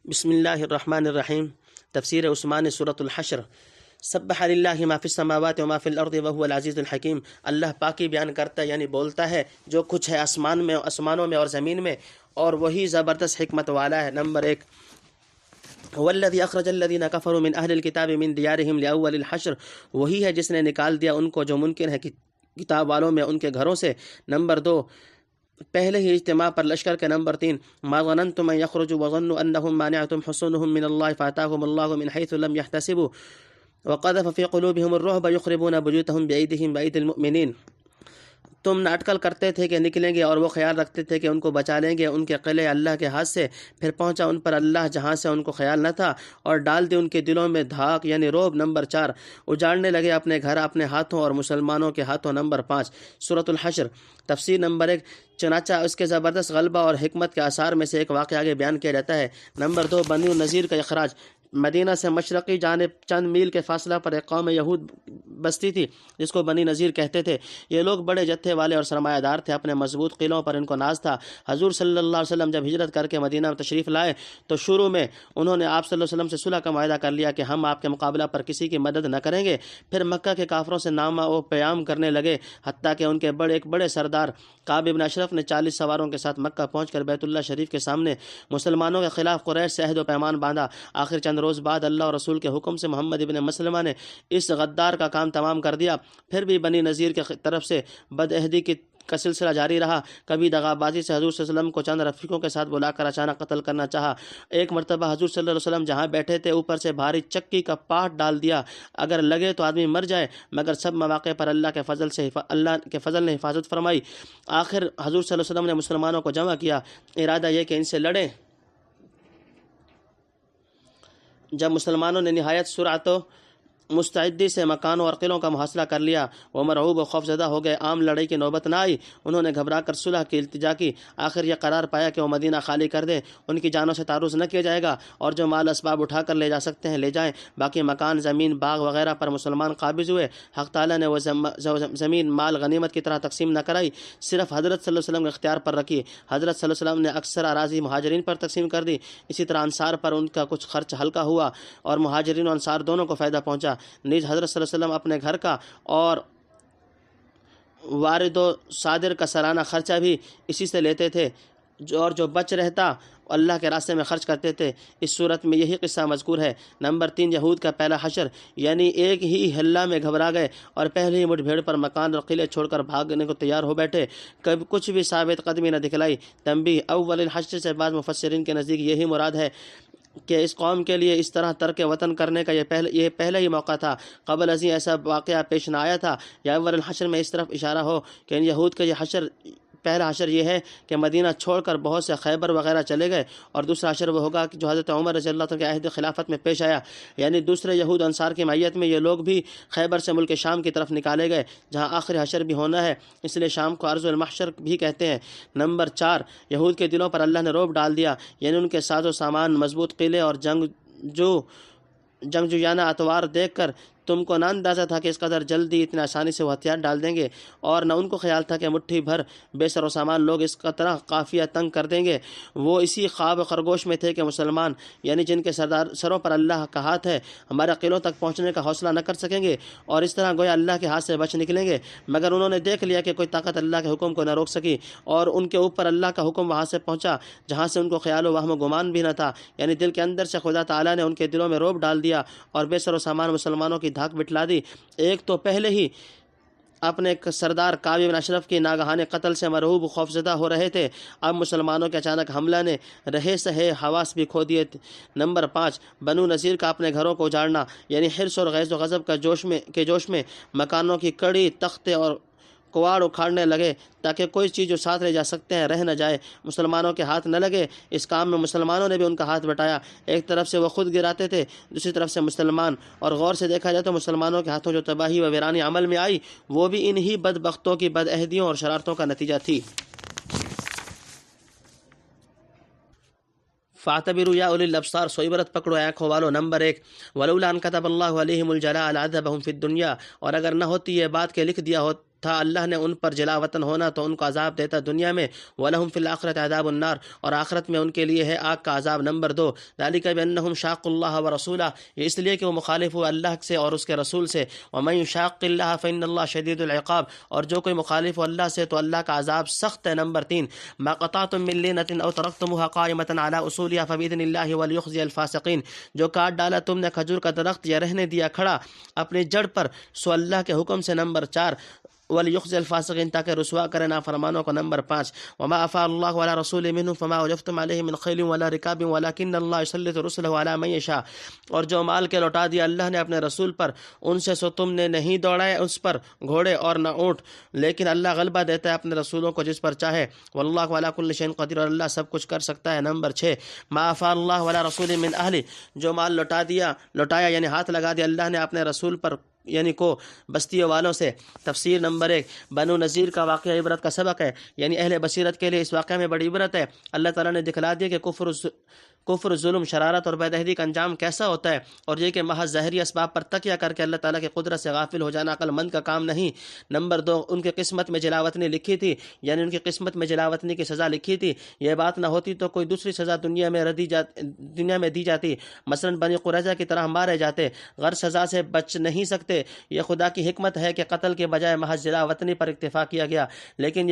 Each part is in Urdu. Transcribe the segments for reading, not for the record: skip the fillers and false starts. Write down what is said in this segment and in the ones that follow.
بسم اللہ الرحمن الرحیم۔ تفسیر عثمانی سورۃ الحشر۔ سبح للہ ما فی السماوات وما فی الارض وهو العزیز الحکیم۔ اللہ پاکی بیان کرتا ہے یعنی بولتا ہے جو کچھ ہے آسمانوں میں اور زمین میں، اور وہی زبردست حکمت والا ہے۔ نمبر 1، والذی اخرج الذین کفروا من اہل الکتاب من دیارہم لاول الحشر، وہی ہے جس نے نکال دیا ان کو جو منکر ہے کتاب والوں میں ان کے گھروں سے۔ نمبر 2، پہلے ہی اجتماع پر لشکر کے۔ نمبر 3، ما ظننتم ان یخرجوا وظنوا انہم مانعتم حصونہم من اللہ فاتاہم اللہ من حیث لم یحتسبوا وقذف فی قلوبہم الرعب یخربون بیوتہم بایدیہم وایدی المؤمنین۔ تم نہ اٹکل کرتے تھے کہ نکلیں گے، اور وہ خیال رکھتے تھے کہ ان کو بچا لیں گے ان کے قلعے اللہ کے ہاتھ سے، پھر پہنچا ان پر اللہ جہاں سے ان کو خیال نہ تھا، اور ڈال دی ان کے دلوں میں دھاک یعنی رعب۔ نمبر 4، اجاڑنے لگے اپنے گھر اپنے ہاتھوں اور مسلمانوں کے ہاتھوں۔ نمبر 5، سورۃ الحشر۔ تفسیر نمبر 1، چنانچہ اس کے زبردست غلبہ اور حکمت کے آثار میں سے ایک واقعہ آگے بیان کیا جاتا ہے۔ نمبر 2، بنی النذیر کا اخراج۔ مدینہ سے مشرقی جانب چند میل کے فاصلہ پر ایک قوم یہود بستی تھی جس کو بنی نذیر کہتے تھے۔ یہ لوگ بڑے جتھے والے اور سرمایہ دار تھے، اپنے مضبوط قلعوں پر ان کو ناز تھا۔ حضور صلی اللہ علیہ وسلم جب ہجرت کر کے مدینہ میں تشریف لائے تو شروع میں انہوں نے آپ صلی اللہ علیہ وسلم سے صلح کا معاہدہ کر لیا کہ ہم آپ کے مقابلہ پر کسی کی مدد نہ کریں گے۔ پھر مکہ کے کافروں سے نامہ و پیام کرنے لگے، حتیٰ کہ ان کے ایک بڑے سردار کعب بن اشرف نے 40 سواروں کے ساتھ مکہ پہنچ کر بیت اللہ شریف کے سامنے مسلمانوں کے خلاف قریش سے عہد و پیمان باندھا۔ آخر چند روز بعد اللہ اور رسول کے حکم سے محمد ابن مسلمہ نے اس غدار کا کام تمام کر دیا۔ پھر بھی بنی نذیر کی طرف سے بد عہدی کا سلسلہ جاری رہا۔ کبھی دغا بازی سے حضور صلی اللہ علیہ وسلم کو چند رفیقوں کے ساتھ بلا کر اچانک قتل کرنا چاہا۔ ایک مرتبہ حضور صلی اللہ علیہ وسلم جہاں بیٹھے تھے اوپر سے بھاری چکی کا پاٹ ڈال دیا، اگر لگے تو آدمی مر جائے، مگر سب مواقع پر اللہ کے فضل نے حفاظت فرمائی۔ آخر حضور صلی اللہ علیہ وسلم نے مسلمانوں کو جمع کیا، ارادہ یہ کہ ان سے لڑیں۔ جب مسلمانوں نے نہایت سرعت و مستعدی سے مکانوں اور قلعوں کا محاصرہ کر لیا، وہ مرعوب و خوفزدہ ہو گئے۔ عام لڑائی کی نوبت نہ آئی، انہوں نے گھبرا کر صلح کی التجا کی۔ آخر یہ قرار پایا کہ وہ مدینہ خالی کر دیں، ان کی جانوں سے تعرض نہ کیا جائے گا، اور جو مال اسباب اٹھا کر لے جا سکتے ہیں لے جائیں۔ باقی مکان، زمین، باغ وغیرہ پر مسلمان قابض ہوئے۔ حق تعالیٰ نے وہ زمین مال غنیمت کی طرح تقسیم نہ کرائی، صرف حضرت صلی اللہ علیہ وسلم کے اختیار پر رکھی۔ حضرت صلی اللہ علیہ وسلم نے اکثر اراضی مہاجرین پر تقسیم کر دی۔ اسی طرح انصار پر ان کا کچھ خرچ ہلکا ہوا، اور مہاجرین و انصار دونوں کو فائدہ پہنچا۔ نیز حضرت صلی اللہ علیہ وسلم اپنے گھر کا اور وارد و صادر کا سالانہ خرچہ بھی اسی سے لیتے تھے، اور جو بچ رہتا اللہ کے راستے میں خرچ کرتے تھے۔ اس صورت میں یہی قصہ مذکور ہے۔ نمبر 3، یہود کا پہلا حشر، یعنی ایک ہی ہلہ میں گھبرا گئے اور پہلے ہی مٹ بھیڑ پر مکان اور قلعے چھوڑ کر بھاگنے کو تیار ہو بیٹھے، کبھی کچھ بھی ثابت قدمی نہ دکھلائی۔ تنبیہ، اول الحشر سے بعض مفسرین کے نزدیک یہی مراد ہے کہ اس قوم کے لیے اس طرح ترک وطن کرنے کا یہ پہلا ہی موقع تھا، قبل ازیں ایسا واقعہ پیش نہ آیا تھا۔ یا اول الحشر میں اس طرف اشارہ ہو کہ ان یہود کا یہ پہلا حشر یہ ہے کہ مدینہ چھوڑ کر بہت سے خیبر وغیرہ چلے گئے، اور دوسرا حشر وہ ہوگا کہ جو حضرت عمر رضی اللہ عنہ کے عہد خلافت میں پیش آیا، یعنی دوسرے یہود انصار کی معیت میں یہ لوگ بھی خیبر سے ملک شام کی طرف نکالے گئے، جہاں آخری حشر بھی ہونا ہے، اس لیے شام کو ارض المحشر بھی کہتے ہیں۔ نمبر 4، یہود کے دلوں پر اللہ نے رعب ڈال دیا، یعنی ان کے ساز و سامان، مضبوط قلعے اور جنگجویانہ اطوار دیکھ کر تم کو نہ اندازہ تھا کہ اس قدر جلدی اتنی آسانی سے وہ ہتھیار ڈال دیں گے، اور نہ ان کو خیال تھا کہ مٹھی بھر بے سر و سامان لوگ اس کا طرح قافیہ تنگ کر دیں گے۔ وہ اسی خواب خرگوش میں تھے کہ مسلمان، یعنی جن کے سروں پر اللہ کا ہاتھ ہے، ہمارے قلعوں تک پہنچنے کا حوصلہ نہ کر سکیں گے، اور اس طرح گویا اللہ کے ہاتھ سے بچ نکلیں گے۔ مگر انہوں نے دیکھ لیا کہ کوئی طاقت اللہ کے حکم کو نہ روک سکی، اور ان کے اوپر اللہ کا حکم وہاں سے پہنچا جہاں سے ان کو خیال و وہم و گمان بھی نہ تھا، یعنی دل کے اندر سے خدا تعالیٰ نے ان کے دلوں میں رعب ڈال دیا اور بے سر و سامان مسلمانوں کی دھاک بٹھلا دی۔ ایک تو پہلے ہی اپنے سردار کعب بن اشرف کی ناگہانی قتل سے مرعوب خوفزدہ ہو رہے تھے، اب مسلمانوں کے اچانک حملہ نے رہے سہے حواس بھی کھو دیے۔ نمبر 5، بنو نذیر کا اپنے گھروں کو اجاڑنا، یعنی حرص اور غیظ و غضب کا جوش میں مکانوں کی کڑی، تختے اور کواڑ اکھاڑنے لگے تاکہ کوئی چیز جو ساتھ لے جا سکتے ہیں رہ نہ جائے، مسلمانوں کے ہاتھ نہ لگے۔ اس کام میں مسلمانوں نے بھی ان کا ہاتھ بٹایا، ایک طرف سے وہ خود گراتے تھے، دوسری طرف سے مسلمان، اور غور سے دیکھا جائے تو مسلمانوں کے ہاتھوں جو تباہی و ویرانی عمل میں آئی وہ بھی انہی بدبختوں کی بدعہدیوں اور شرارتوں کا نتیجہ تھی۔ فاعتبروا یا اولی الابصار، سو عبرت پکڑو آنکھوں والو۔ نمبر 1، ولولا ان كتب اللہ علیہم الجلاء لعذبهم فی الدنیا، اور اگر نہ ہوتی یہ بات کہ لکھ دیا تھا اللہ نے ان پر جلا وطن ہونا تو ان کو عذاب دیتا دنیا میں، وَلَهُمْ فِي الْآخِرَةِ عَذَابُ النَّارِ، اور آخرت میں ان کے لیے ہے آگ کا عذاب۔ نمبر 2، ذَلِكَ بِأَنَّهُمْ شَاقُّوا اللَّهَ وَرَسُولَهُ، یہ اس لیے کہ وہ مخالف ہوئے اللہ سے اور اس کے رسول سے۔ وَمَن يُشَاقِّ اللَّهَ فَإِنَّ اللَّهَ شَدِيدُ الْعِقَابِ، اور جو کوئی مخالف ہو اللہ سے تو اللہ کا عذاب سخت ہے۔ نمبر 3، مَا قَطَعْتُم مِّن لِّينَةٍ أَوْ تَرَكْتُمُوهَا قَائِمَةً عَلَىٰ أُصُولِهَا فَبِإِذْنِ اللَّهِ وَلْيُخْزِيَ الْفَاسِقِينَ، جو کاٹ ڈالا تم نے کھجور کا درخت یا رہنے دیا کھڑا اپنی جڑ پر سو اللہ کے حکم سے۔ نمبر 4، وَلْيُخْزِيَ الْفَاسِقِينَ، تاکہ رسوا کرے نافرمانوں کو۔ نمبر 5، وَمَا أَفَاءَ اللَّهُ عَلَىٰ رَسُولِهِ مِنْهُمْ فَمَا وَجَفْتُمْ عَلَيْهِ مِنْ خَيْلٍ وَلَا رِكَابٍ وَلَٰكِنَّ اللَّهَ يُسَلِّطُ رُسُلَهُ عَلَىٰ مَن يَشَاءُ، اور جو مال کے لوٹا دیا اللہ نے اپنے رسول پر ان سے سو تم نے نہیں دوڑائے اس پر گھوڑے اور نہ اونٹ، لیکن اللہ غلبہ دیتا ہے اپنے رسولوں کو جس پر چاہے۔ وَاللَّهُ عَلَىٰ كُلِّ شَيْءٍ قَدِيرٌ، اور اللہ سب کچھ کر سکتا ہے۔ نمبر 6، مَا أَفَاءَ اللَّهُ عَلَىٰ رَسُولِهِ مِنْ أَهْلِهِ، جو مال لوٹایا یعنی ہاتھ لگا دیا اللہ نے اپنے رسول پر یعنی کو بستیوں والوں سے۔ تفسیر نمبر 1، بنو نذیر کا واقعہ عبرت کا سبق ہے، یعنی اہل بصیرت کے لیے اس واقعہ میں بڑی عبرت ہے۔ اللہ تعالیٰ نے دکھلا دیا کہ کفر، ظلم، شرارت اور بے دہری کا انجام کیسا ہوتا ہے، اور یہ کہ محض ظاہری اسباب پر تکیہ کر کے اللہ تعالیٰ کی قدرت سے غافل ہو جانا عقل مند کا کام نہیں۔ نمبر 2، ان کی قسمت میں جلاوطنی لکھی تھی، یعنی ان کی قسمت میں جلاوطنی کی سزا لکھی تھی۔ یہ بات نہ ہوتی تو کوئی دوسری سزا دنیا میں دی جاتی، مثلا بنی قریظہ کی طرح مارے جاتے، غیر سزا سے بچ نہیں سکتے۔ یہ خدا کی حکمت ہے کہ قتل کے بجائے محض جلاوطنی پر اکتفا کیا گیا، لیکن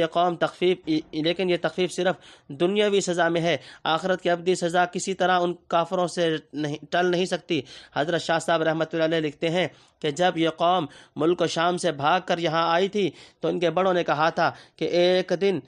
یہ تخفیف صرف دنیاوی سزا میں ہے، آخرت کی ابدی سزا کسی طرح ان کافروں سے ٹل نہیں سکتی۔ حضرت شاہ صاحب رحمۃ اللہ علیہ لکھتے ہیں کہ جب یہ قوم ملک و شام سے بھاگ کر یہاں آئی تھی تو ان کے بڑوں نے کہا تھا کہ ایک دن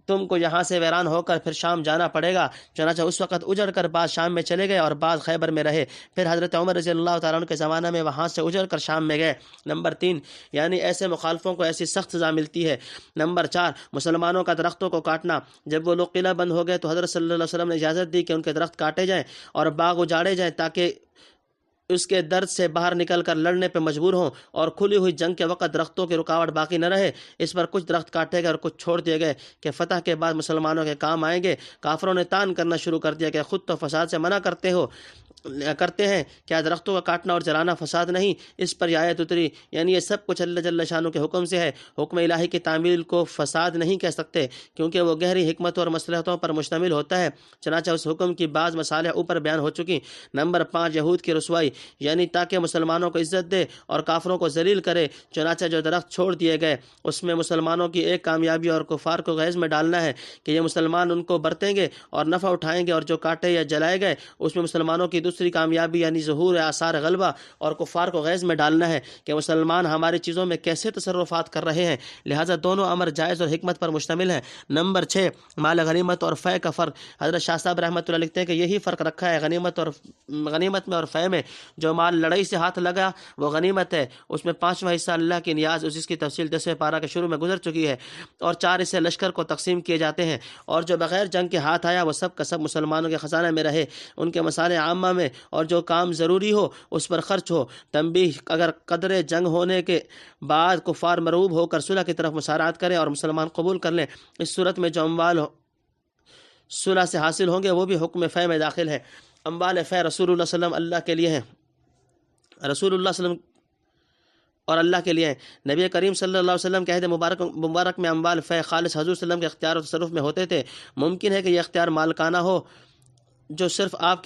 تم کو یہاں سے ویران ہو کر پھر شام جانا پڑے گا، چنانچہ اس وقت اجڑ کر بعض شام میں چلے گئے اور بعض خیبر میں رہے، پھر حضرت عمر رضی اللہ تعالیٰ عنہ کے زمانہ میں وہاں سے اجڑ کر شام میں گئے۔ نمبر 3، یعنی ایسے مخالفوں کو ایسی سخت سزا ملتی ہے۔ نمبر 4، مسلمانوں کا درختوں کو کاٹنا، جب وہ لوگ قلعہ بند ہو گئے تو حضرت صلی اللہ علیہ وسلم نے اجازت دی کہ ان کے درخت کاٹے جائیں اور باغ اجاڑے جائیں تاکہ اس کے درد سے باہر نکل کر لڑنے پہ مجبور ہوں، اور کھلی ہوئی جنگ کے وقت درختوں کی رکاوٹ باقی نہ رہے۔ اس پر کچھ درخت کاٹے گئے اور کچھ چھوڑ دیے گئے کہ فتح کے بعد مسلمانوں کے کام آئیں گے۔ کافروں نے تان کرنا شروع کر دیا کہ خود تو فساد سے منع کرتے ہیں، کیا درختوں کا کاٹنا اور جلانا فساد نہیں؟ اس پر یہ آیت اتری، یعنی یہ سب کچھ اللہ جل شانہ کے حکم سے ہے۔ حکم الہی کی تعمیل کو فساد نہیں کہہ سکتے کیونکہ وہ گہری حکمتوں اور مصلحتوں پر مشتمل ہوتا ہے، چنانچہ اس حکم کی بعض مصالح اوپر بیان ہو چکی۔ نمبر 5، یہود کی رسوائی، یعنی تاکہ مسلمانوں کو عزت دے اور کافروں کو ذلیل کرے، چنانچہ جو درخت چھوڑ دیے گئے اس میں مسلمانوں کی ایک کامیابی اور کفار کو غیظ میں ڈالنا ہے کہ یہ مسلمان ان کو برتیں گے اور نفع اٹھائیں گے، اور جو کاٹے یا جلائے گئے اس میں مسلمانوں کی دوسری کامیابی یعنی ظہور آثار غلبہ اور کفار کو غیظ میں ڈالنا ہے کہ مسلمان ہماری چیزوں میں کیسے تصرفات کر رہے ہیں، لہٰذا دونوں امر جائز اور حکمت پر مشتمل ہیں۔ نمبر 6، مال غنیمت اور فے کا فرق، حضرت شاہ صاحب رحمۃ اللہ لکھتے ہیں کہ یہی فرق رکھا ہے غنیمت میں اور فے میں۔ جو مال لڑائی سے ہاتھ لگا وہ غنیمت ہے، اس میں 5واں حصہ اللہ کی نیاز، جس کی تفصیل 10ویں پارہ کے شروع میں گزر چکی ہے، اور 4 حصے لشکر کو تقسیم کیے جاتے ہیں، اور جو بغیر جنگ کے ہاتھ آیا وہ سب کا سب مسلمانوں کے خزانہ میں رہے، ان کے مصالح عامہ میں، اور جو کام ضروری ہو اس پر خرچ ہو۔ تنبیہ، اگر قدرے جنگ ہونے کے بعد کفار مرعوب ہو کر صلح کی طرف مسارعت کریں اور مسلمان قبول کر لیں، اس صورت میں جو اموال صلح سے حاصل ہوں گے وہ بھی حکم فے میں داخل ہے۔ اموال فے رسول اللہ صلی اللہ علیہ وسلم اللہ کے لیے ہیں، رسول اللہ صلی اللہ علیہ وسلم اور اللہ کے لیے ہیں۔ نبی کریم صلی اللہ علیہ وسلم کے عہد مبارک میں اموال فے خالص حضور صلی اللہ علیہ وسلم کے اختیار و تصرف میں ہوتے تھے۔ ممکن ہے کہ یہ اختیار مالکانہ ہو جو صرف آپ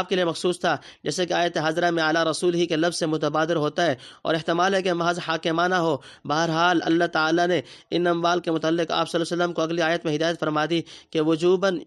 کے لیے مخصوص تھا، جیسے کہ آیت حاضرہ میں اعلیٰ رسول ہی کے لفظ سے متبادر ہوتا ہے، اور احتمال ہے کہ محض حاکمانہ ہو۔ بہرحال اللہ تعالیٰ نے ان اموال کے متعلق آپ صلی اللہ علیہ وسلم کو اگلی آیت میں ہدایت فرما دی کہ وجوباً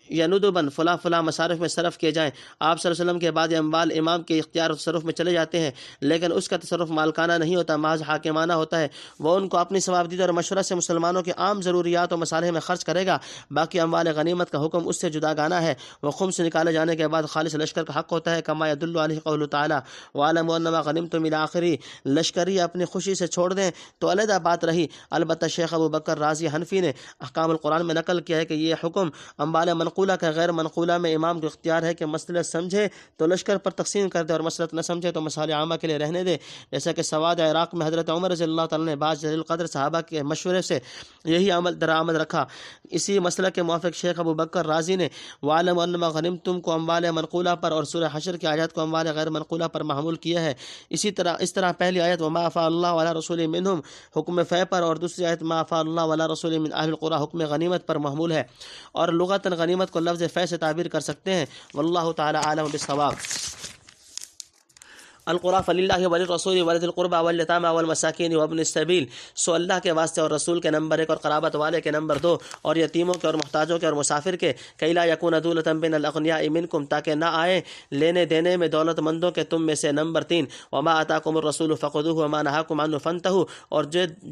یا ندباً فلاں مصارف میں صرف کیے جائیں۔ آپ صلی اللہ علیہ وسلم کے بعد یہ اموال امام کے اختیار و تصرف میں چلے جاتے ہیں، لیکن اس کا تصرف مالکانہ نہیں ہوتا، محض حاکمانہ ہوتا ہے۔ وہ ان کو اپنی ثوابدید اور مشورہ سے مسلمانوں کے عام ضروریات و مصالح میں خرچ کرے گا۔ باقی اموال غنیمت کا حکم اس سے جدا گانا ہے، وہ خم سے نکالے جانے کے بعد خالص لشکر کا حق ہوتا ہے، کما یدل علیہ قول تعالیٰ وَاعْلَمُوا أَنَّمَا غَنِمْتُم إِلَى آخِرِ۔ لشکری اپنی خوشی سے چھوڑ دیں تو علیحدہ بات رہی۔ البتہ شیخ ابو بکر رازی حنفی نے احکام القرآن میں نقل کیا ہے کہ یہ حکم اموال منقول منقولہ کا غیر منقولہ میں امام کو اختیار ہے کہ مسئلہ سمجھے تو لشکر پر تقسیم کر دے اور مسئلہ نہ سمجھے تو مصالح عامہ کے لیے رہنے دے، جیسا کہ سواد عراق میں حضرت عمر رضی اللہ تعالیٰ نے بعض جلیل القدر صحابہ کے مشورے سے یہی عمل درآمد رکھا۔ اسی مسئلہ کے موافق شیخ ابو بکر رازی نے وَعَلَمُ أَنَّ مَا غَنِمْتُمْ کو اموال منقولہ پر اور سورہ حشر کی آیات کو اموال غیر منقولہ پر محمول کیا ہے۔ اس طرح پہلی آیت وَمَا أَفَاءَ اللَّهُ عَلَىٰ رَسُولِهِ مِنْهُمْ حکم فے پر اور دوسری آیت مَا أَفَاءَ اللَّهُ عَلَىٰ رَسُولِهِ مِنْ أَهْلِ الْقُرَىٰ حکم غنیمت پر محمول ہے، اور لغتاً غنیمت کو لفظ فے سے تعبیر کر سکتے ہیں۔ واللہ تعالی عالم بالصواب۔ القرآن فللہ وللرسول ولذی القربى والیتامى والمساکین وابن السبیل، سو اللہ کے واسطے اور رسول کے نمبر 1 اور قرابت والے کے نمبر 2 اور یتیموں کے اور محتاجوں کے اور مسافر کے، کئی لا یکون دولة بین الاغنیاء منکم، تاکہ نہ آئے لینے دینے میں دولت مندوں کے تم میں سے، نمبر 3 وما آتاکم الرسول فخذوہ وما نہاکم عنہ فانتہوا، اور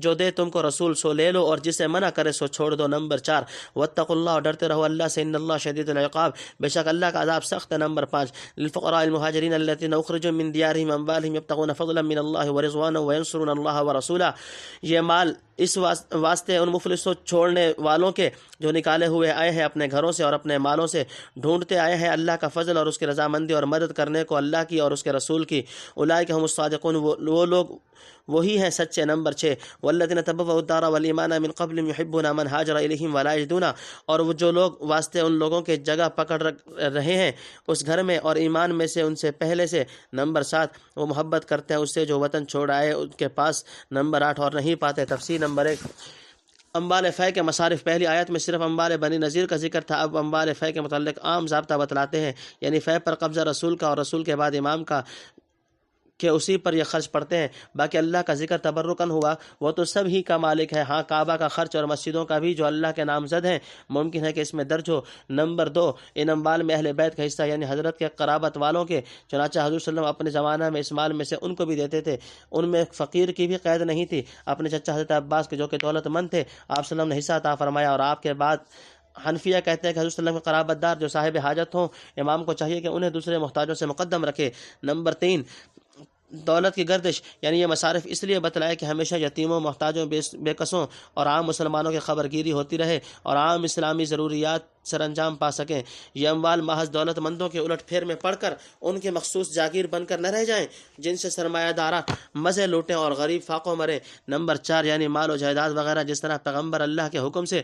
جو دے تم کو رسول سو لے لو اور جسے منع کرے سو چھوڑ دو، نمبر 4 واتقوا اللہ، اور ڈرتے رہو اللہ سے، ان اللہ شدید العقاب، بے شک اللہ کا عذاب سخت ہے، نمبر 5 للفقراء المہاجرین الذین اخرجوا من دیارہم اموالہم یبتغون فضلا من اللہ ورضوانا وینصرون اللہ ورسولہ، یہ مال اس واسطے ان مفلسوں چھوڑنے والوں کے جو نکالے ہوئے آئے ہیں اپنے گھروں سے اور اپنے مالوں سے، ڈھونڈتے آئے ہیں اللہ کا فضل اور اس کی رضامندی اور مدد کرنے کو اللہ کی اور اس کے رسول کی، اولئک هم الصادقون، وہ لوگ وہی ہیں سچے، نمبر 6 والذین تبوؤا الدار والایمان من قبلهم يحبون من هاجر الیہم ولا یجدون، اور وہ جو لوگ واسطے ان لوگوں کے جگہ پکڑ رہے ہیں اس گھر میں اور ایمان میں سے ان سے پہلے سے، نمبر 7 وہ محبت کرتے ہیں اس سے جو وطن چھوڑ آئے ان کے پاس، نمبر 8 اور نہیں پاتے۔ تفسیر نمبر 1 اموال فے کے مصارف، پہلی آیت میں صرف اموال بنی نذیر کا ذکر تھا، اب اموال فے کے متعلق عام ضابطہ بتلاتے ہیں، یعنی فے پر قبضہ رسول کا اور رسول کے بعد امام کا، کہ اسی پر یہ خرچ پڑتے ہیں، باقی اللہ کا ذکر تبرکن ہوا، وہ تو سب ہی کا مالک ہے، ہاں کعبہ کا خرچ اور مسجدوں کا بھی جو اللہ کے نامزد ہیں ممکن ہے کہ اس میں درج ہو، نمبر 2 ان اموال میں اہل بیت کا حصہ یعنی حضرت کے قرابت والوں کے، چنانچہ حضور صلی اللہ علیہ وسلم اپنے زمانہ میں اس مال میں سے ان کو بھی دیتے تھے، ان میں فقیر کی بھی قید نہیں تھی، اپنے چچا حضرت عباس کے جو کہ دولت مند تھے، آپ صلی اللہ علیہ وسلم نے حصہ عطا فرمایا، اور آپ کے بعد حنفیہ کہتے ہیں کہ حضور صلی اللہ علیہ وسلم کے قرابت دار جو صاحب حاجت ہوں، امام کو چاہیے کہ انہیں دوسرے محتاجوں سے مقدم رکھے، نمبر 3 دولت کی گردش، یعنی یہ مصارف اس لیے بتلائے کہ ہمیشہ یتیموں، محتاجوں، بے کسوں اور عام مسلمانوں کی خبر گیری ہوتی رہے اور عام اسلامی ضروریات سر انجام پا سکیں، یہ اموال محض دولت مندوں کے الٹ پھیر میں پڑھ کر ان کے مخصوص جاگیر بن کر نہ رہ جائیں جن سے سرمایہ دارہ مزے لوٹیں اور غریب فاقوں مرے، نمبر 4 یعنی مال و جائیداد وغیرہ جس طرح پیغمبر اللہ کے حکم سے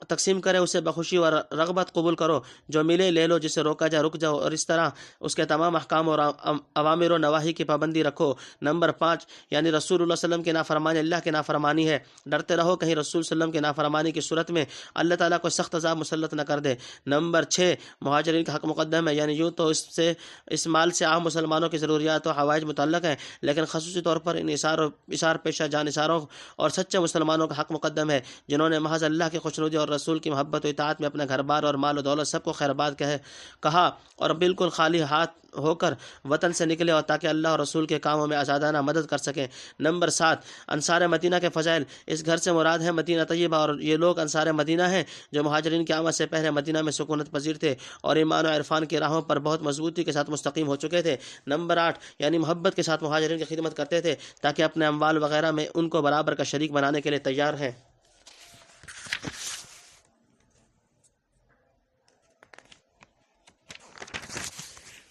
تقسیم کرے اسے بخوشی اور رغبت قبول کرو، جو ملے لے لو، جسے روکا جائے رک جاؤ، اور اس طرح اس کے تمام احکام اور اوامر و نواہی کی پابندی رکھو، نمبر 5 یعنی رسول اللہ صلی اللہ علیہ وسلم کی نافرمانی اللہ کی نافرمانی ہے، ڈرتے رہو کہیں رسول صلی اللہ علیہ وسلم کی نافرمانی کی صورت میں اللہ تعالیٰ کو سخت عذاب مسلط نہ کر دے، نمبر 6 مہاجرین کا حق مقدم ہے، یعنی یوں تو اس مال سے عام مسلمانوں کی ضروریات و حوائج متعلق ہیں، لیکن خصوصی طور پر ان اشار پیشہ جان اشاروں اور سچے مسلمانوں کا حق مقدم ہے جنہوں نے محض اللہ کی خوشنودی اور رسول کی محبت و اطاعت میں اپنا گھر بار اور مال و دولت سب کو خیر بات کہا اور بالکل خالی ہاتھ ہو کر وطن سے نکلے اور تاکہ اللہ اور رسول کے کاموں میں آزادانہ مدد کر سکیں، نمبر 7 انصار مدینہ کے فضائل، اس گھر سے مراد ہے مدینہ طیبہ، اور یہ لوگ انصار مدینہ ہیں جو مہاجرین کی آمد سے پہلے مدینہ میں سکونت پذیر تھے اور ایمان و عرفان کی راہوں پر بہت مضبوطی کے ساتھ مستقیم ہو چکے تھے، نمبر 8 یعنی محبت کے ساتھ مہاجرین کی خدمت کرتے تھے تاکہ اپنے اموال وغیرہ میں ان کو برابر کا شریک بنانے کے لیے تیار ہیں۔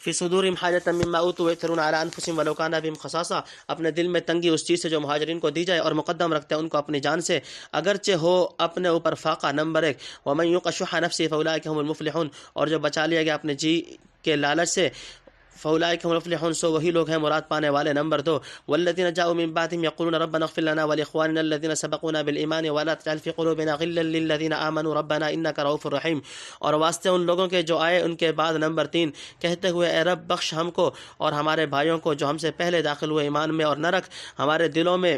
فی صدورہم حاجۃ مما اوتوا ویؤثرون علی انفسہم ولو کان بہم خصاصہ، اپنے دل میں تنگی اس چیز سے جو مہاجرین کو دی جائے اور مقدم رکھتے ہیں ان کو اپنی جان سے اگرچہ ہو اپنے اوپر فاقہ، نمبر 1 ومن یوق شح نفسہ فاولئک هم المفلحون، اور جو بچا لیا گیا اپنے جی کے لالچ سے فاولئک هم المفلحون، سو وہی لوگ ہیں مراد پانے والے، نمبر 2 والذین جاءوا من بعدهم یقولون ربنا اغفر لنا ولاخواننا الذین سبقونا بالایمان ولا تجعل فی قلوبنا غلا للذین آمنوا ربنا انک رؤوف رحیم، اور واسطے ان لوگوں کے جو آئے ان کے بعد، نمبر 3 کہتے ہوئے اے رب بخش ہم کو اور ہمارے بھائیوں کو جو ہم سے پہلے داخل ہوئے ایمان میں، اور نہ رکھ ہمارے دلوں میں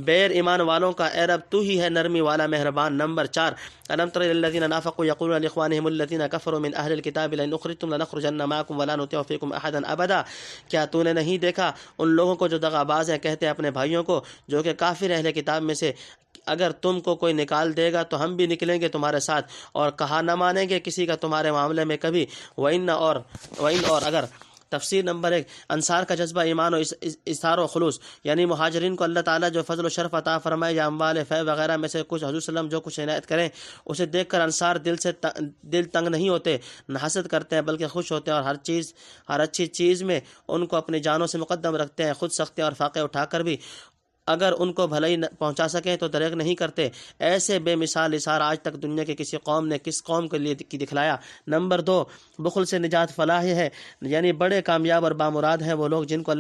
بیر ایمان والوں کا، اے رب تو ہی ہے نرمی والا مہربان، نمبر 4 الم تر الی الذین نافقوا یقولون لاخوانهم الذین کفروا من اہل الکتاب لئن اخرجتم لنخرجن معکم ولا نطیع فیکم احدا ابدا، کیا تو نے نہیں دیکھا ان لوگوں کو جو دغا باز ہیں، کہتے ہیں اپنے بھائیوں کو جو کہ کافر اہل کتاب میں سے، اگر تم کو کوئی نکال دے گا تو ہم بھی نکلیں گے تمہارے ساتھ، اور کہا نہ مانیں گے کسی کا تمہارے معاملے میں کبھی، وَإِنَّ اور اگر تفسیر نمبر 1، انصار کا جذبہ ایمان و اثار و خلوص، یعنی مہاجرین کو اللہ تعالیٰ جو فضل و شرف عطا فرمائے یا اموال فیض وغیرہ میں سے کچھ حضور صلی اللہ علیہ وسلم جو کچھ عنایت کریں، اسے دیکھ کر انصار دل تنگ نہیں ہوتے، نہ حسد کرتے ہیں بلکہ خوش ہوتے ہیں، اور ہر اچھی چیز میں ان کو اپنی جانوں سے مقدم رکھتے ہیں، خود سختے اور فاقے اٹھا کر بھی اگر ان کو بھلائی پہنچا سکیں تو دریغ نہیں کرتے۔ ایسے بے مثال اثار آج تک دنیا کے کسی قوم نے کس قوم کے لیے دکھلایا۔ نمبر 2، بخل سے نجات فلاح ہے، یعنی بڑے کامیاب اور بامراد ہیں وہ لوگ جن کو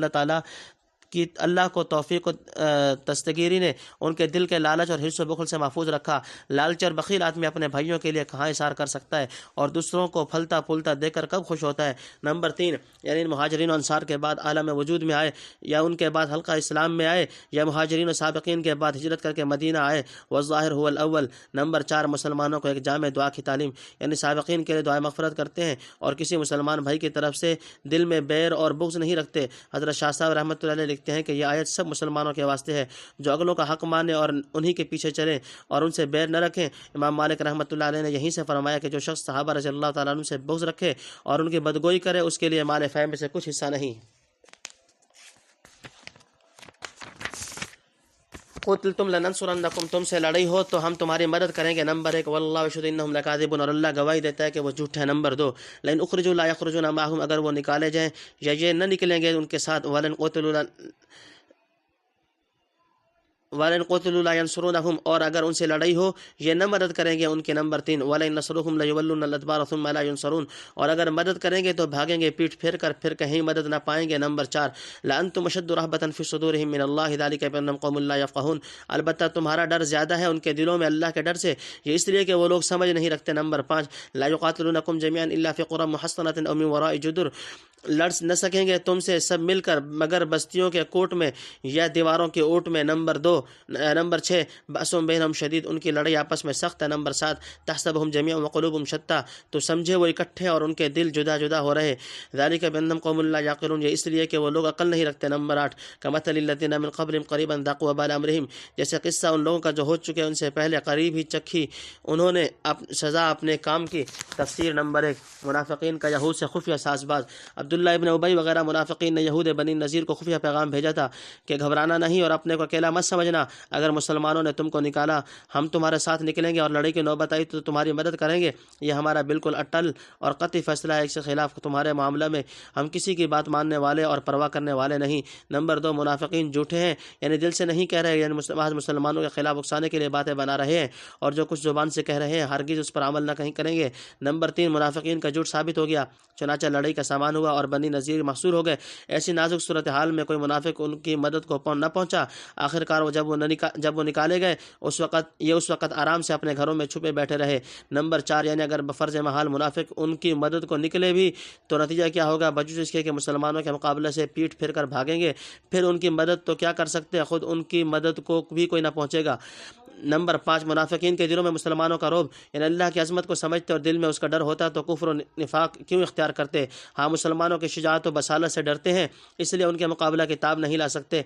اللہ کو توفیق و دستگیری نے ان کے دل کے لالچ اور حرص و بخل سے محفوظ رکھا۔ لالچ اور بخیل آدمی اپنے بھائیوں کے لیے کہاں اثار کر سکتا ہے اور دوسروں کو پھلتا پھولتا دیکھ کر کب خوش ہوتا ہے۔ نمبر 3، یعنی مہاجرین و انصار کے بعد عالم وجود میں آئے یا ان کے بعد حلقہ اسلام میں آئے یا مہاجرین و سابقین کے بعد ہجرت کر کے مدینہ آئے، والظاہر هو الاول۔ نمبر 4، مسلمانوں کو ایک جامع دعا کی تعلیم، یعنی سابقین کے لیے دعائے مغفرت کرتے ہیں اور کسی مسلمان بھائی کی طرف سے دل میں بیر اور بغض نہیں رکھتے۔ حضرت شاہ صاحب رحمۃ اللہ علیہ لکھتے ہیں کہ یہ آیت سب مسلمانوں کے واسطے ہے جو اگلوں کا حق مانے اور انہی کے پیچھے چلیں اور ان سے بیر نہ رکھیں۔ امام مالک رحمۃ اللہ علیہ نے یہیں سے فرمایا کہ جو شخص صحابہ رضی اللہ تعالیٰ عنہ سے بغض رکھے اور ان کی بدگوئی کرے اس کے لیے مال فیض میں سے کچھ حصہ نہیں۔ قتلتم لننصرنکم، تم سے لڑائی ہو تو ہم تمہاری مدد کریں گے۔ نمبر 1، واللہ یشہد انہم لکاذبون، اور اللہ گواہی دیتا ہے کہ وہ جھوٹے ہیں۔ نمبر 2، لئن اخرجوا لا یخرجون معهم، اگر وہ نکالے جائیں یا یہ نہ نکلیں گے ان کے ساتھ، ولن قتلوا لا ینصرونہم، اور اگر ان سے لڑائی ہو یہ نہ مدد کریں گے ان کے۔ نمبر 3، ولئن نصروہم لیولون الادبار ثم لا ینصرون، اور اگر مدد کریں گے تو بھاگیں گے پیٹ پھیر کر، پھر کہیں مدد نہ پائیں گے۔ نمبر 4، لانتم اشد رہبۃ فی صدورہم من اللہ ذلک بانہم قوم لا یفقہون، البتہ تمہارا ڈر زیادہ ہے ان کے دلوں میں اللہ کے ڈر سے، یہ اس لیے کہ وہ لوگ سمجھ نہیں رکھتے۔ نمبر 5، لا یقاتلونکم جميعا الا فی قری محصنۃ او من وراء جدر، لڑ نہ سکیں گے تم سے سب مل کر مگر بستیوں کے کوٹ میں یا دیواروں کے اوٹ میں۔ نمبر 6، بأسهم بینہم شدید، ان کی لڑائی آپس میں سخت ہے۔ نمبر 7، تحسبهم جميعا وقلوبهم شتى، تو سمجھے وہ اکٹھے اور ان کے دل جدا جدا ہو رہے۔ ذلک بانہم قوم لا یعقلون، یہ اس لیے کہ وہ لوگ عقل نہیں رکھتے۔ نمبر 8، کمثل الذین من قبلہم قریبا ذاقوا وبال امرہم، جیسے قصہ ان لوگوں کا جو ہو چکے ان سے پہلے قریب ہی چکھی انہوں نے سزا اپنے کام کی۔ تفسیر نمبر 1، منافقین کا یہود سے خفیہ ساز باز۔ عبداللہ ابن ابی وغیرہ منافقین نے یہود بنی نذیر کو خفیہ پیغام بھیجا تھا کہ گھبرانا نہیں اور اپنے کو اکیلا مت سمجھنا، اگر مسلمانوں نے تم کو نکالا ہم تمہارے ساتھ نکلیں گے اور لڑائی کی نوبت آئی تو تمہاری مدد کریں گے، یہ ہمارا بالکل اٹل اور قطعی فیصلہ ہے، اس کے خلاف تمہارے معاملہ میں ہم کسی کی بات ماننے والے اور پرواہ کرنے والے نہیں۔ نمبر 2، منافقین جھوٹے ہیں، یعنی دل سے نہیں کہہ رہے، یعنی محض مسلمانوں کے خلاف اکسانے کے لیے باتیں بنا رہے ہیں، اور جو کچھ زبان سے کہہ رہے ہیں ہرگز اس پر عمل نہ کہیں کریں گے۔ نمبر 3، منافقین کا جھوٹ ثابت ہو گیا، چنانچہ لڑائی کا سامان ہوا اور بنی نذیر محصور ہو گئے۔ ایسی نازک صورتحال میں کوئی منافق ان کی مدد کو نہ پہنچا۔ آخرکار جب وہ نکالے گئے اس وقت آرام سے اپنے گھروں میں چھپے بیٹھے رہے۔ نمبر 4، یعنی اگر بفرض محال منافق ان کی مدد کو نکلے بھی تو نتیجہ کیا ہوگا؟ بجوز اس کے کہ مسلمانوں کے مقابلے سے پیٹ پھیر کر بھاگیں گے، پھر ان کی مدد تو کیا کر سکتے، خود ان کی مدد کو بھی کوئی نہ پہنچے گا۔ نمبر 5، منافقین کے دلوں میں مسلمانوں کا رعب، یعنی اللہ کی عظمت کو سمجھتے اور دل میں اس کا ڈر ہوتا تو کفر و نفاق کیوں اختیار کرتے؟ ہاں، مسلمانوں کی شجاعت و بصالت سے ڈرتے ہیں، اس لیے ان کے مقابلہ کتاب نہیں لا سکتے،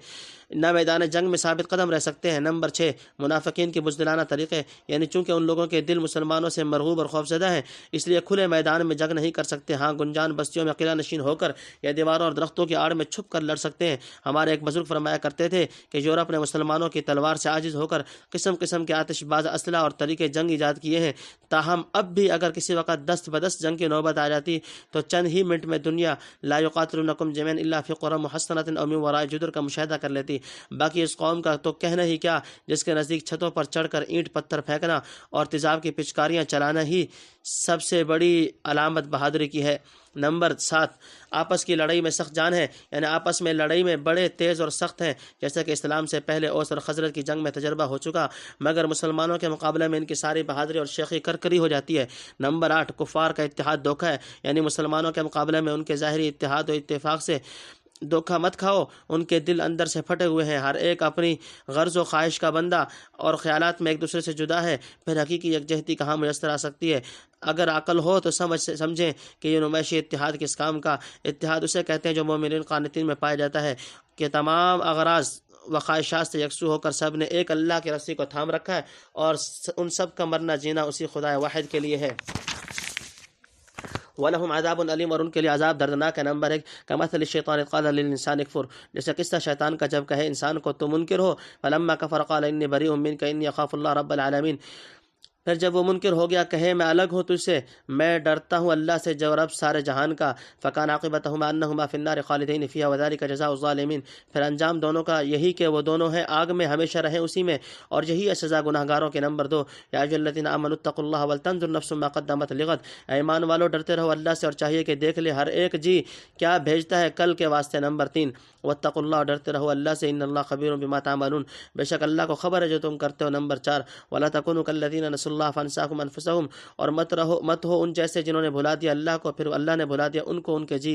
نہ میدان جنگ میں ثابت قدم رہ سکتے ہیں۔ نمبر 6، منافقین کی بزدلانہ طریقے، یعنی چونکہ ان لوگوں کے دل مسلمانوں سے مرغوب اور خوفزدہ ہیں اس لیے کھلے میدان میں جنگ نہیں کر سکتے، ہاں گنجان بستیوں میں قلعہ نشین ہو کر یا دیواروں اور درختوں کی آڑ میں چھپ کر لڑ سکتے ہیں۔ ہمارے ایک بزرگ فرمایا کرتے تھے کہ یورپ نے مسلمانوں کی تلوار سے عاجز ہو کر قسم قسم کے آتش باز اسلحہ اور طریقے جنگ ایجاد کیے ہیں، تاہم اب بھی اگر کسی وقت دست بدست جنگ کی نوبت آ جاتی تو چند ہی منٹ میں دنیا لا یقاتلونکم جميعا الا فی قری محصنۃ او من وراء جدر کا مشاہدہ کر لیتی۔ باقی اس قوم کا تو کہنا ہی کیا جس کے نزدیک چھتوں پر چڑھ کر اینٹ پتھر پھینکنا اور تیزاب کی پچکاریاں چلانا ہی سب سے بڑی علامت بہادری کی ہے۔ نمبر 7، آپس کی لڑائی میں سخت جان ہے، یعنی آپس میں لڑائی میں بڑے تیز اور سخت ہیں، جیسا کہ اسلام سے پہلے اوس اور خزرج کی جنگ میں تجربہ ہو چکا، مگر مسلمانوں کے مقابلے میں ان کی ساری بہادری اور شیخی کرکری ہو جاتی ہے۔ نمبر 8، کفار کا اتحاد دھوکہ ہے، یعنی مسلمانوں کے مقابلے میں ان کے ظاہری اتحاد و اتفاق سے دھوکہ مت کھاؤ، ان کے دل اندر سے پھٹے ہوئے ہیں، ہر ایک اپنی غرض و خواہش کا بندہ اور خیالات میں ایک دوسرے سے جدا ہے، پھر حقیقی یکجہتی کہاں میسر آ سکتی ہے؟ اگر عقل ہو تو سمجھیں کہ یہ نمائشی اتحاد کس کام کا اتحاد اسے کہتے ہیں جو مومنین قانتین میں پایا جاتا ہے کہ تمام اغراض و خواہشات سے یکسو ہو کر سب نے ایک اللہ کی رسی کو تھام رکھا ہے اور ان سب کا مرنا جینا اسی خدا واحد کے لیے ہے۔ وَلَهُمْ عَذَابٌ علیم، اور ان کے لیے عذاب دردناک ہے۔ نمبر 1 كمثل الشیطان اذ قال للانسان اکفر، جیسے قصہ شیطان کا جب کہے انسان کو تم منکر ہو، فلما كفر قال انی بریء منک انی اخاف اللہ رب العالمین، پھر جب وہ منکر ہو گیا کہے میں الگ ہوں تجھ سے، میں ڈرتا ہوں اللہ سے جو رب سارے جہان کا، فکان عاقبتہما انہما فی النار خالدین فیہا وذالک جزاء الظالمین، پھر انجام دونوں کا یہی کہ وہ دونوں ہیں آگ میں ہمیشہ رہیں اسی میں، اور یہی ہے سزا گناہ گاروں کے۔ نمبر 2 یا ایھا الذین آمنوا اتقوا اللہ ولتنظر نفس ما قدمت لغد، اے ایمان والو ڈرتے رہو اللہ سے اور چاہیے کہ دیکھ لے ہر ایک جی کیا بھیجتا ہے کل کے واسطے۔ نمبر 3 واتقوا اللہ، ڈرتے رہو اللہ سے، ان اللہ خبیر بما تعملون، بے شک اللہ کو خبر ہے جو تم کرتے ہو۔ نمبر 4 ولا تکونوا کالذین نسوا اللہ فانساهم انفسهم، اور مت ہو ان جیسے جنہوں نے بھلا دیا اللہ کو پھر اللہ نے بھلا دیا ان کو ان کے جی،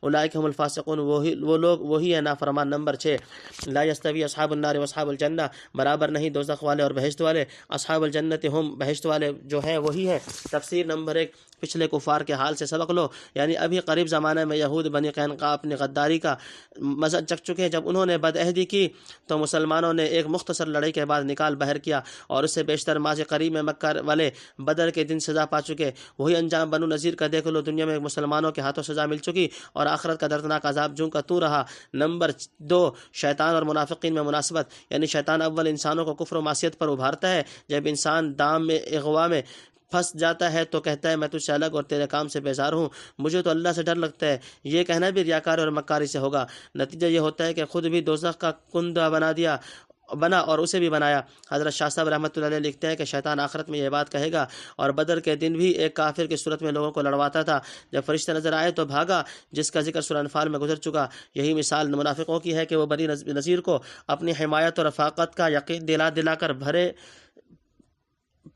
اولئک هم الفاسقون، وہ لوگ وہی ہیں نافرمان۔ نمبر 6 لا یستوی اصحاب النار واصحاب الجنہ، برابر نہیں دوزخ والے اور بہشت والے، اصحاب الجنت ہم، بہشت والے جو ہیں وہی ہیں۔ تفسیر نمبر 1 پچھلے کفار کے حال سے سبق لو، یعنی ابھی قریب زمانے میں یہود بنی قینقاع اپنی غداری کا مزہ چکھ چکے، جب انہوں نے بدعہدی کی تو مسلمانوں نے ایک مختصر لڑائی کے بعد نکال بہر کیا، اور اس سے بیشتر ماضی قریب میں مکہ والے بدر کے دن سزا پا چکے۔ وہی انجام بنو نذیر کا دیکھ لو، دنیا میں مسلمانوں کے ہاتھوں سزا مل چکی اور آخرت کا دردناک عذاب جوں کا تو رہا۔ نمبر 2 شیطان اور منافقین میں مناسبت، یعنی شیطان اول انسانوں کو کفر و معصیت پر ابھارتا ہے، جب انسان دام میں اغوا میں پھنس جاتا ہے تو کہتا ہے میں تجھ سے الگ اور تیرے کام سے بیزار ہوں، مجھے تو اللہ سے ڈر لگتا ہے۔ یہ کہنا بھی ریاکاری اور مکاری سے ہوگا، نتیجہ یہ ہوتا ہے کہ خود بھی دوزخ کا کندا بنا اور اسے بھی بنایا۔ حضرت شاہ صاحب رحمۃ اللہ علیہ لکھتے ہیں کہ شیطان آخرت میں یہ بات کہے گا، اور بدر کے دن بھی ایک کافر کی صورت میں لوگوں کو لڑواتا تھا، جب فرشتے نظر آئے تو بھاگا، جس کا ذکر سورہ انفال میں گزر چکا۔ یہی مثال منافقوں کی ہے کہ وہ بنی نذیر کو اپنی حمایت اور رفاقت کا یقین دلا کر بھرے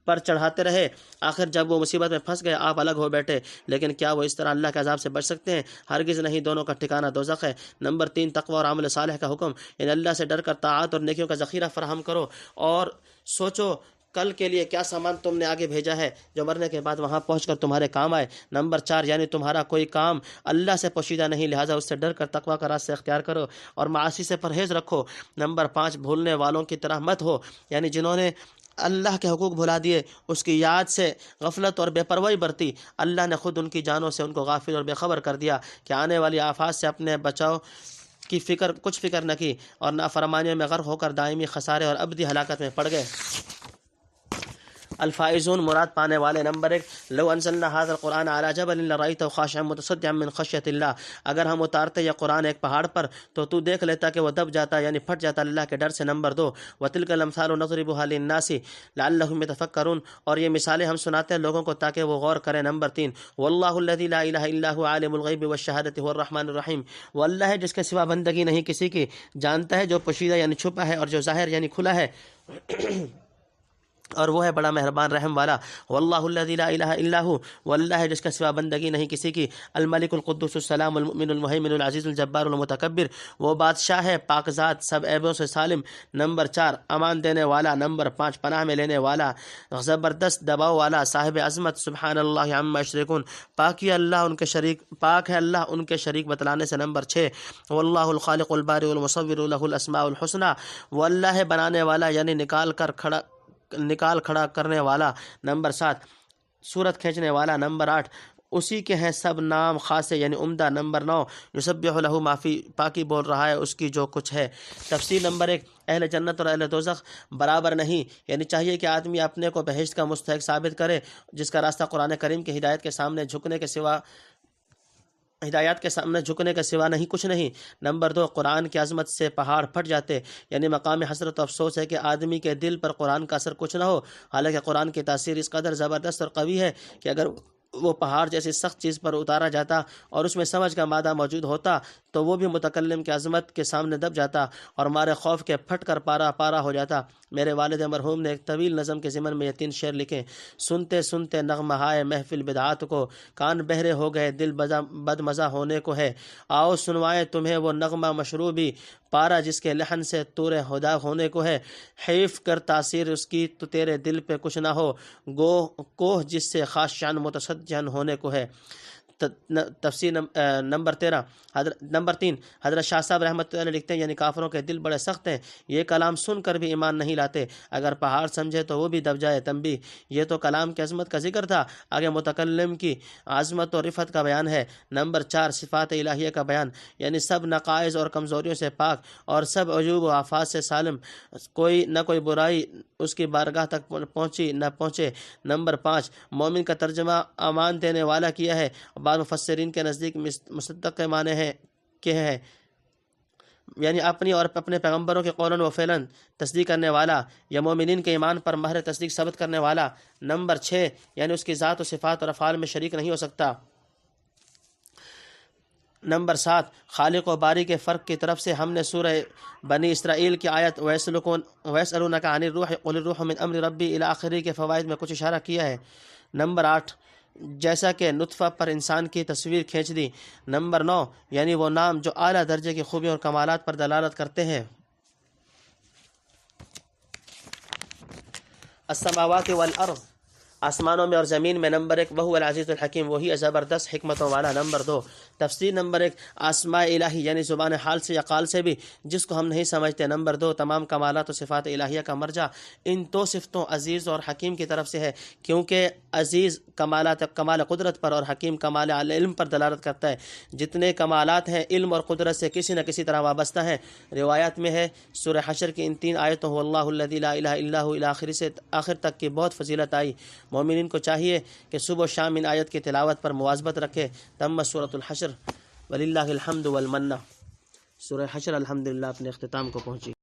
پر چڑھاتے رہے، آخر جب وہ مصیبت میں پھنس گئے آپ الگ ہو بیٹھے۔ لیکن کیا وہ اس طرح اللہ کے عذاب سے بچ سکتے ہیں؟ ہرگز نہیں، دونوں کا ٹھکانہ دوزخ ہے۔ نمبر 3 تقوی اور عمل صالح کا حکم، یعنی اللہ سے ڈر کر طاعات اور نیکیوں کا ذخیرہ فراہم کرو، اور سوچو کل کے لیے کیا سامان تم نے آگے بھیجا ہے جو مرنے کے بعد وہاں پہنچ کر تمہارے کام آئے۔ نمبر 4 یعنی تمہارا کوئی کام اللہ سے پوشیدہ نہیں، لہٰذا اس سے ڈر کر تقوی کا راستہ اختیار کرو اور معاصی سے پرہیز رکھو۔ نمبر 5 بھولنے والوں کی طرح مت ہو، یعنی جنہوں نے اللہ کے حقوق بھلا دیے، اس کی یاد سے غفلت اور بے پرواہی برتی، اللہ نے خود ان کی جانوں سے ان کو غافل اور بے خبر کر دیا کہ آنے والی آفات سے اپنے بچاؤ کی کچھ فکر نہ کی، اور نافرمانیوں میں غرق ہو کر دائمی خسارے اور ابدی ہلاکت میں پڑ گئے۔ الفائزون مراد پانے والے۔ نمبر 1 لو انزلنا هذا القرآن على جبل لرأيته خاشعا متصدعا من خشية الله، اگر ہم اتارتے یہ قرآن ایک پہاڑ پر تو دیکھ لیتا کہ وہ دب جاتا یعنی پھٹ جاتا اللہ کے ڈر سے۔ نمبر 2 وتلك الامثال نضربها للناس لعلهم يتفكرون، اور یہ مثالیں ہم سناتے ہیں لوگوں کو تاکہ وہ غور کریں۔ نمبر 3 واللہ الذي لا الہ الا هو عالم الغیب والشہادة هو الرحمن الرحیم، وہ اللہ ہے جس کے سوا بندگی نہیں کسی کی، جانتا ہے جو پوشیدہ یعنی چھپا ہے اور جو ظاہر یعنی کھلا ہے، اور وہ ہے بڑا مہربان رحم والا۔ واللہ الذی لا الہ الا هو، وہ اللہ ہے جس کا سوا بندگی نہیں کسی کی، الملک القدوس السلام المؤمن المہیمن العزیز الجبار المتکبر، وہ بادشاہ ہے پاکزاد سب عیبوں سے سالم۔ نمبر 4 امان دینے والا۔ نمبر 5 پناہ میں لینے والا، زبردست دباؤ والا، صاحب عظمت، سبحان اللہ عما یشرکون، پاک ہے اللہ ان کے شریک بتلانے سے۔ نمبر 6 واللہ الخالق البارئ المصور له الاسماء الحسنى، وہ اللہ ہے بنانے والا یعنی نکال کھڑا کرنے والا۔ نمبر 7 صورت کھینچنے والا۔ نمبر 8 اسی کے ہیں سب نام خاصے یعنی عمدہ۔ نمبر 9 یسبح له ما فی، پاکی بول رہا ہے اس کی جو کچھ ہے۔ تفسیر نمبر 1 اہل جنت اور اہل دوزخ برابر نہیں، یعنی چاہیے کہ آدمی اپنے کو بہشت کا مستحق ثابت کرے، جس کا راستہ قرآن کریم کی ہدایت کے سامنے جھکنے کے سوا نہیں کچھ نہیں۔ نمبر 2 قرآن کی عظمت سے پہاڑ پھٹ جاتے، یعنی مقام حسرت و افسوس ہے کہ آدمی کے دل پر قرآن کا اثر کچھ نہ ہو، حالانکہ قرآن کی تاثیر اس قدر زبردست اور قوی ہے کہ اگر وہ پہاڑ جیسی سخت چیز پر اتارا جاتا اور اس میں سمجھ کا مادہ موجود ہوتا تو وہ بھی متکلم کی عظمت کے سامنے دب جاتا اور مارے خوف کے پھٹ کر پارا ہو جاتا۔ میرے والد مرحوم نے ایک طویل نظم کے ضمن میں یہ 3 شعر لکھے: سنتے سنتے نغمہ ہائے محفل بدعات کو، کان بہرے ہو گئے دل بد مزہ ہونے کو ہے، آؤ سنوائیں تمہیں وہ نغمہ مشروبی، پارا جس کے لحن سے طور ہدا ہونے کو ہے، حیف کر تاثیر اس کی تو تیرے دل پہ کچھ نہ ہو، کوہ جس سے خاشعاً متصدعاً ہونے کو ہے۔ تفسیر نمبر 13 نمبر 3 حضرت شاہ صاحب رحمۃ اللہ علیہ لکھتے ہیں یعنی کافروں کے دل بڑے سخت ہیں، یہ کلام سن کر بھی ایمان نہیں لاتے، اگر پہاڑ سمجھے تو وہ بھی دب جائے۔ تنبیہ، یہ تو کلام کی عظمت کا ذکر تھا، آگے متکلم کی عظمت اور رفعت کا بیان ہے۔ نمبر 4 صفات الہیہ کا بیان، یعنی سب نقائص اور کمزوریوں سے پاک اور سب عیوب و آفات سے سالم، کوئی برائی اس کی بارگاہ تک پہنچی نہ پہنچے۔ نمبر 5 مومن کا ترجمہ امان دینے والا کیا ہے، بعض مفسرین کے نزدیک مصدق کے معنی ہے یعنی اپنی اور اپنے پیغمبروں کے قولاً و فعلاً تصدیق کرنے والا یا مومنین کے ایمان پر مہر تصدیق ثابت کرنے والا۔ نمبر 6 یعنی اس کی ذات و صفات اور افعال میں شریک نہیں ہو سکتا۔ نمبر 7 خالق و باری کے فرق کی طرف سے ہم نے سورہ بنی اسرائیل کی آیت وَيَسْأَلُونَكَ عَنِ الرُّوحِ قُلِ الرُّوحُ مِنْ أَمْرِ رَبِّي الی آخری کے فوائد میں کچھ اشارہ کیا ہے۔ نمبر 8 جیسا کہ نطفہ پر انسان کی تصویر کھینچ دی۔ نمبر 9 یعنی وہ نام جو اعلیٰ درجے کی خوبیوں اور کمالات پر دلالت کرتے ہیں۔ السماوات والارض، آسمانوں میں اور زمین میں۔ نمبر 1 وہو العزیز الحکیم، وہی زبردست حکمتوں والا۔ نمبر 2 تفسیر نمبر 1 اسماء الہی یعنی زبان حال سے یا قال سے بھی جس کو ہم نہیں سمجھتے۔ نمبر 2 تمام کمالات و صفات الہیہ کا مرجع ان دو صفتوں عزیز اور حکیم کی طرف سے ہے، کیونکہ عزیز کمال قدرت پر اور حکیم کمال علم پر دلالت کرتا ہے۔ جتنے کمالات ہیں علم اور قدرت سے کسی نہ کسی طرح وابستہ ہیں۔ روایات میں ہے سورہ حشر کی ان 3 آیتوں هو اللہ الذی لا الہ الا هو الی آخری سے آخر تک کی بہت فضیلت آئی۔ مومنین کو چاہیے کہ صبح و شام ان آیت کی تلاوت پر مواظبت رکھے۔ تمت سورۃ الحشر وللہ الحمد والمنہ۔ سورہ حشر الحمدللہ اپنے اختتام کو پہنچی۔